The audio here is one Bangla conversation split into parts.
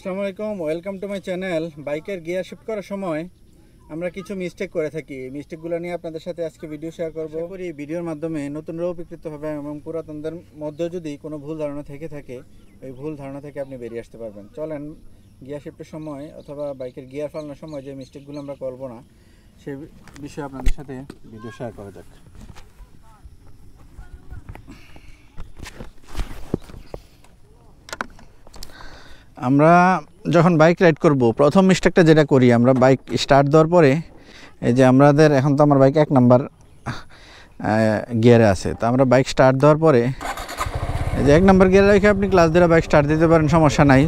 আসসালামু আলাইকুম, ওয়েলকাম টু মাই চ্যানেল। বাইকের গিয়ার শিফট করার সময় আমরা কিছু মিস্টেক করে থাকি। এই মিস্টেকগুলো নিয়ে আপনাদের সাথে আজকে ভিডিও শেয়ার করবো। এই ভিডিওর মাধ্যমে নতুনরাও উপকৃত হবে এবং পুরাতনদের মধ্যে যদি কোনো ভুল ধারণা থেকে থাকে, ওই ভুল ধারণা থেকে আপনি বেরিয়ে আসতে পারবেন। চলেন গিয়ার শিফটের সময় অথবা বাইকের গিয়ার ফালানোর সময় যে মিস্টেকগুলো আমরা করবো না, সেই বিষয়ে আপনাদের সাথে ভিডিও শেয়ার করা যাক। আমরা যখন বাইক রাইড করব, প্রথম মিস্টেকটা যেটা করি, আমরা বাইক স্টার্ট দেওয়ার পরে এই যে আমাদের এখন তো আমার বাইক 1 নাম্বার গিয়ারে আছে, তো আমরা বাইক স্টার্ট দেওয়ার পরে এই যে 1 নাম্বার গিয়ারে রেখে আপনি ক্লাস ধরে বাইক স্টার্ট দিতে পারেন, সমস্যা নাই।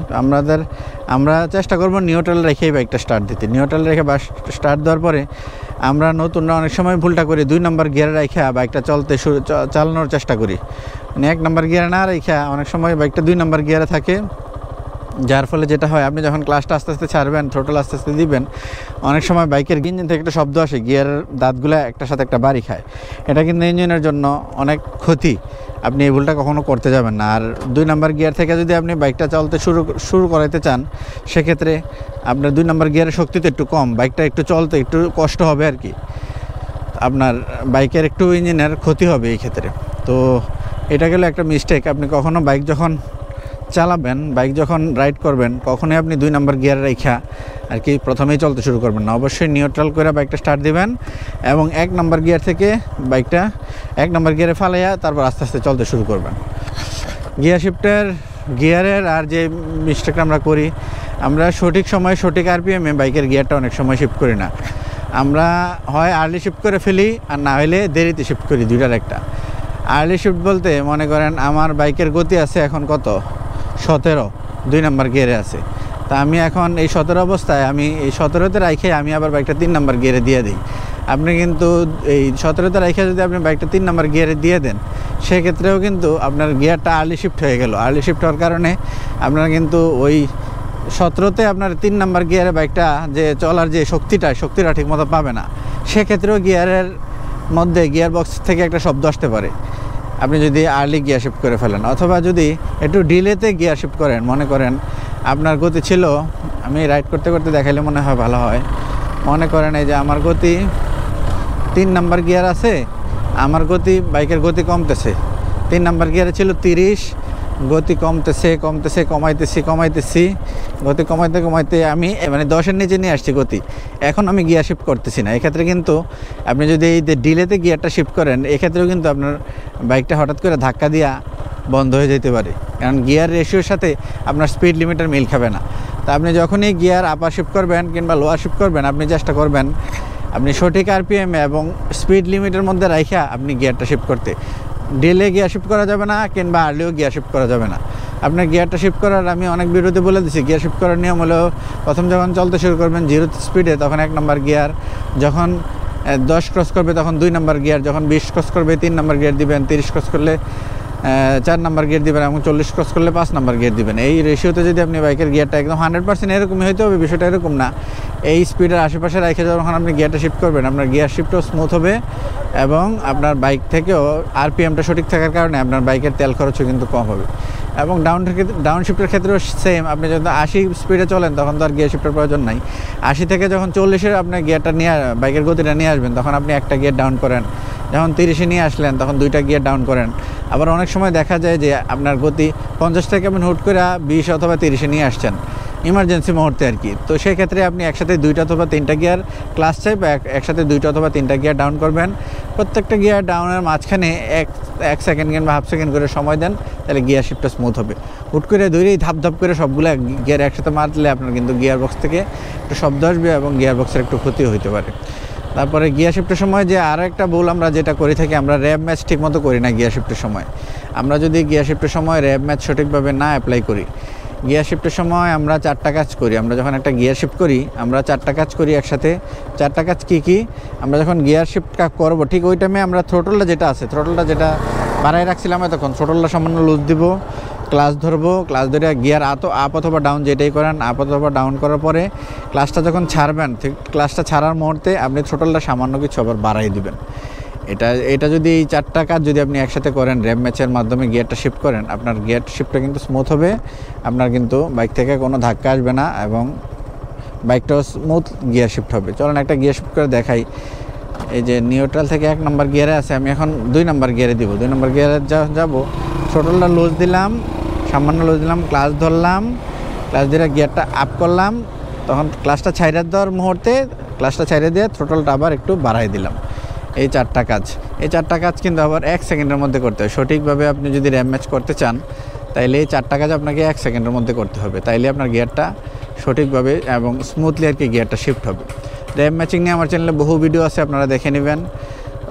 আমরা চেষ্টা করব নিউট্রাল রেখেই বাইকটা স্টার্ট দিতে। নিউট্রাল রেখে বাইক স্টার্ট দেওয়ার পরে আমরা নতুনরা অনেক সময় ভুলটা করি, 2 নাম্বার গিয়ারে রেখে বাইকটা চালানোর চেষ্টা করি। মানে 1 নাম্বার গিয়ারে না রেখে অনেক সময় বাইকটা 2 নাম্বার গিয়ারে থাকে, যার ফলে যেটা হয়, আপনি যখন ক্লাসটা আস্তে আস্তে ছাড়বেন, থ্রোটল আস্তে আস্তে দিবেন, অনেক সময় বাইকের ইঞ্জিন থেকে একটা শব্দ আসে, গিয়ারের দাঁতগুলো একটার সাথে একটা বাড়ি খায়। এটা কিন্তু ইঞ্জিনের জন্য অনেক ক্ষতি। আপনি এই ভুলটা কখনো করতে যাবেন না। আর 2 নাম্বার গিয়ার থেকে যদি আপনি বাইকটা চলতে শুরু করাতে চান, সেক্ষেত্রে আপনার 2 নাম্বার গিয়ারের শক্তি তো একটু কম, বাইকটা একটু চলতে একটু কষ্ট হবে আর কি, আপনার বাইকের একটু ইঞ্জিনের ক্ষতি হবে এই ক্ষেত্রে। তো এটা গেলে একটা মিস্টেক। আপনি কখনো বাইক যখন চালাবেন, বাইক যখন রাইড করবেন, কখনোই আপনি 2 নাম্বার গিয়ার রেখা আর কি প্রথমেই চলতে শুরু করবেন না। অবশ্যই নিউট্রাল করে বাইকটা স্টার্ট দিবেন এবং 1 নাম্বার গিয়ার থেকে বাইকটা 1 নাম্বার গিয়ারে ফালাইয়া তারপর আস্তে আস্তে চলতে শুরু করবেন। গিয়ার শিফটের গিয়ারের আর যে মিস্টেকটা আমরা করি, আমরা সঠিক সময়ে সঠিক আরপিএমে বাইকের গিয়ারটা অনেক সময় শিফট করি না। আমরা হয় আর্লি শিফট করে ফেলি, আর না হলে দেরিতে শিফট করি, দুইটার একটা। আর্লি শিফট বলতে মনে করেন আমার বাইকের গতি আছে এখন কত, 17, 2 নাম্বার গিয়ারে আছে। তা আমি এখন এই 17 অবস্থায় আমি এই 17তে রাখে আমি আবার বাইকটা 3 নাম্বার গিয়ারে দিয়ে দিই। আপনি কিন্তু এই 17তে রাখে যদি আপনি বাইকটা 3 নাম্বার গিয়ারে দিয়ে দেন, সেক্ষেত্রেও কিন্তু আপনার গিয়ারটা আর্লি শিফট হয়ে গেল। আর্লি শিফট হওয়ার কারণে আপনার কিন্তু ওই 17তে আপনার 3 নাম্বার গিয়ারে বাইকটা যে চলার যে শক্তিটা ঠিকমতো পাবে না। সেক্ষেত্রেও গিয়ারের মধ্যে গিয়ার বক্স থেকে একটা শব্দ আসতে পারে আপনি যদি আর্লি গিয়ার শিফট করে ফেলেন, অথবা যদি একটু ডিলেতে গিয়ার শিফট করেন। মনে করেন আপনার গতি ছিল, আমি রাইড করতে করতে দেখাইলে মনে হয় ভালো হয়। মনে করেন এই যে আমার গতি 3 নাম্বার গিয়ার আছে, আমার গতি বাইকের গতি কমতেছে। 3 নাম্বার গিয়ারে ছিল 30, গতি কমতেছে কমাইতেছি, গতি কমাইতে আমি মানে 10-এর নিচে নিয়ে আসছি গতি। এখন আমি গিয়ার শিফট করতেছি না। এক্ষেত্রে কিন্তু আপনি যদি এই ডিলেতে গিয়ারটা শিফট করেন, এক্ষেত্রেও কিন্তু আপনার বাইকটা হঠাৎ করে ধাক্কা দিয়া বন্ধ হয়ে যেতে পারে, কারণ গিয়ার রেশিওর সাথে আপনার স্পিড লিমিটার মিল খাবে না। তা আপনি যখনই গিয়ার আপার শিফট করবেন কিংবা লোয়ার শিফট করবেন, আপনি চেষ্টা করবেন আপনি সঠিক আরপিএম এবং স্পিড লিমিটের মধ্যে রাখা আপনি গিয়ারটা শিফট করতে। ডিলে গিয়ার শিফট করা যাবে না, কিংবা আর্লিও গিয়ার শিফট করা যাবে না। আপনার গিয়ারটা শিফট করার আমি অনেক ভিডিওতে বলে দিচ্ছি। গিয়ার শিফট করার নিয়ম হলো, প্রথম যখন চলতে শুরু করবেন 0 স্পিডে, তখন 1 নাম্বার গিয়ার, যখন 10 ক্রস করবে তখন 2 নাম্বার গিয়ার, যখন 20 ক্রস করবে 3 নাম্বার গিয়ার দিবেন, 30 ক্রস করলে 4 নাম্বার গিয়ার দিবেন এবং 40 ক্রস করলে 5 নাম্বার গিয়ার দিবেন। এই রেশিওতে যদি আপনি বাইকের গিয়ারটা একদম 100% এরকমই হইতে হবে, বিষয়টা এরকম না। এই স্পিডের আশেপাশে রেখে যখন আপনি গিয়ারটা শিফট করবেন, আপনার গিয়ার শিফটও স্মুথ হবে এবং আপনার বাইক থেকেও আরপিএমটা সঠিক থাকার কারণে আপনার বাইকের তেল খরচও কিন্তু কম হবে। এবং ডাউন শিফটের ক্ষেত্রেও সেম। আপনি যখন 80 স্পিডে চলেন, তখন তো আর গিয়ার শিফটের প্রয়োজন নাই। 80 থেকে যখন 40-এর আপনি গিয়ারটা বাইকের গতিটা নিয়ে আসবেন, তখন আপনি একটা গিয়ার ডাউন করেন। যখন 30-এ নিয়ে আসলেন, তখন 2টা গিয়ার ডাউন করেন। আবার অনেক সময় দেখা যায় যে আপনার গতি 50 থেকে আপনি হুট করে 20 অথবা 30-এ নিয়ে আসছেন, ইমার্জেন্সি মুহূর্তে আর কি। তো সেক্ষেত্রে আপনি একসাথে 2টা অথবা 3টা গিয়ার ক্লাস চাইব, একসাথে 2টা অথবা 3টা গিয়ার ডাউন করবেন। প্রত্যেকটা গিয়ার ডাউনের মাঝখানে 1 সেকেন্ড কিংবা হাফ সেকেন্ড করে সময় দেন, তাহলে গিয়ার শিফটটা স্মুথ হবে। হুট করে ধরেই ধাপ করে সবগুলো গিয়ার একসাথে মারলে আপনার কিন্তু গিয়ার বক্স থেকে একটু শব্দ আসবে এবং গিয়ার বক্সের একটু ক্ষতিও হতে পারে। তারপরে গিয়ার শিফটের সময় যে আরও একটা ভুল আমরা যেটা করে থাকি, আমরা র্যাব ম্যাচ ঠিকমতো করি না গিয়ার শিফটের সময়। আমরা যদি গিয়ার শিফটের সময় র্যাব ম্যাচ সঠিকভাবে না অ্যাপ্লাই করি, গিয়ার শিফটের সময় আমরা 4টা কাজ করি। আমরা যখন একটা গিয়ার শিফট করি, আমরা 4টা কাজ করি একসাথে। 4টা কাজ কী? আমরা যখন গিয়ার শিফটটা করবো, ঠিক ওই টাইমে আমরা থ্রোটলটা যেটা বাড়াই রাখছিলাম, তখন থ্রোটলটা সামান্য লুজ দিব, ক্লাস ধরবো, ক্লাস ধরে গিয়ার আপ অথবা ডাউন যেটাই করেন, আপ অথবা ডাউন করার পরে ক্লাসটা যখন ছাড়বেন, ঠিক ক্লাসটা ছাড়ার মুহূর্তে আপনি থ্রোটলটা সামান্য কিছু আবার বাড়াই দিবেন। এটা যদি এই 4টা কাজ যদি আপনি একসাথে করেন, র্যাম ম্যাচের মাধ্যমে গিয়ারটা শিফট করেন, আপনার গিয়ার শিফটটা কিন্তু স্মুথ হবে, আপনার কিন্তু বাইক থেকে কোনো ধাক্কা আসবে না এবং বাইকটাও স্মুথ গিয়ার শিফট হবে। চলুন একটা গিয়ার শিফট করে দেখাই। এই যে নিউট্রাল থেকে 1 নম্বর গিয়ারে আছে, আমি এখন 2 নম্বর গিয়ারে দিব। 2 নম্বর গিয়ারে যাব, থ্রোটলটা লুজ দিলাম, সামান্য লুজ দিলাম, ক্লাচ ধরলাম, ক্লাচ দিয়ে গিয়ারটা আপ করলাম, তখন ক্লাচটা ছাইড়ে দেওয়ার মুহূর্তে ক্লাচটা ছাইড়ে দিয়ে থ্রোটলটা আবার একটু বাড়াই দিলাম। এই 4টা কাজ, এই 4টা কাজ কিন্তু আবার 1 সেকেন্ডের মধ্যে করতে হয়। সঠিকভাবে আপনি যদি র্যাম ম্যাচ করতে চান তাইলে এই 4টা কাজ আপনাকে 1 সেকেন্ডের মধ্যে করতে হবে, তাইলে আপনার গিয়ারটা সঠিকভাবে এবং স্মুথলি আর কি গিয়ারটা শিফট হবে। র্যাম ম্যাচিং নিয়ে আমার চ্যানেলে বহু ভিডিও আছে, আপনারা দেখে নেবেন,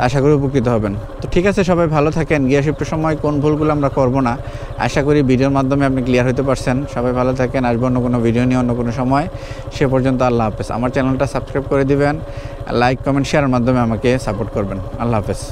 আশা করি উপকৃত হবেন। তো ঠিক আছে, সবাই ভালো থাকেন। গিয়ার শিফটের সময় কোন ভুলগুলো আমরা করব না, আশা করি ভিডিওর মাধ্যমে আপনি ক্লিয়ার হতে পারছেন। সবাই ভালো থাকেন, আসবো অন্য কোনো ভিডিও নিয়ে অন্য কোনো সময়। সে পর্যন্ত আল্লাহ হাফেজ। আমার চ্যানেলটা সাবস্ক্রাইব করে দিবেন, লাইক কমেন্ট শেয়ারের মাধ্যমে আমাকে সাপোর্ট করবেন। আল্লাহ হাফেজ।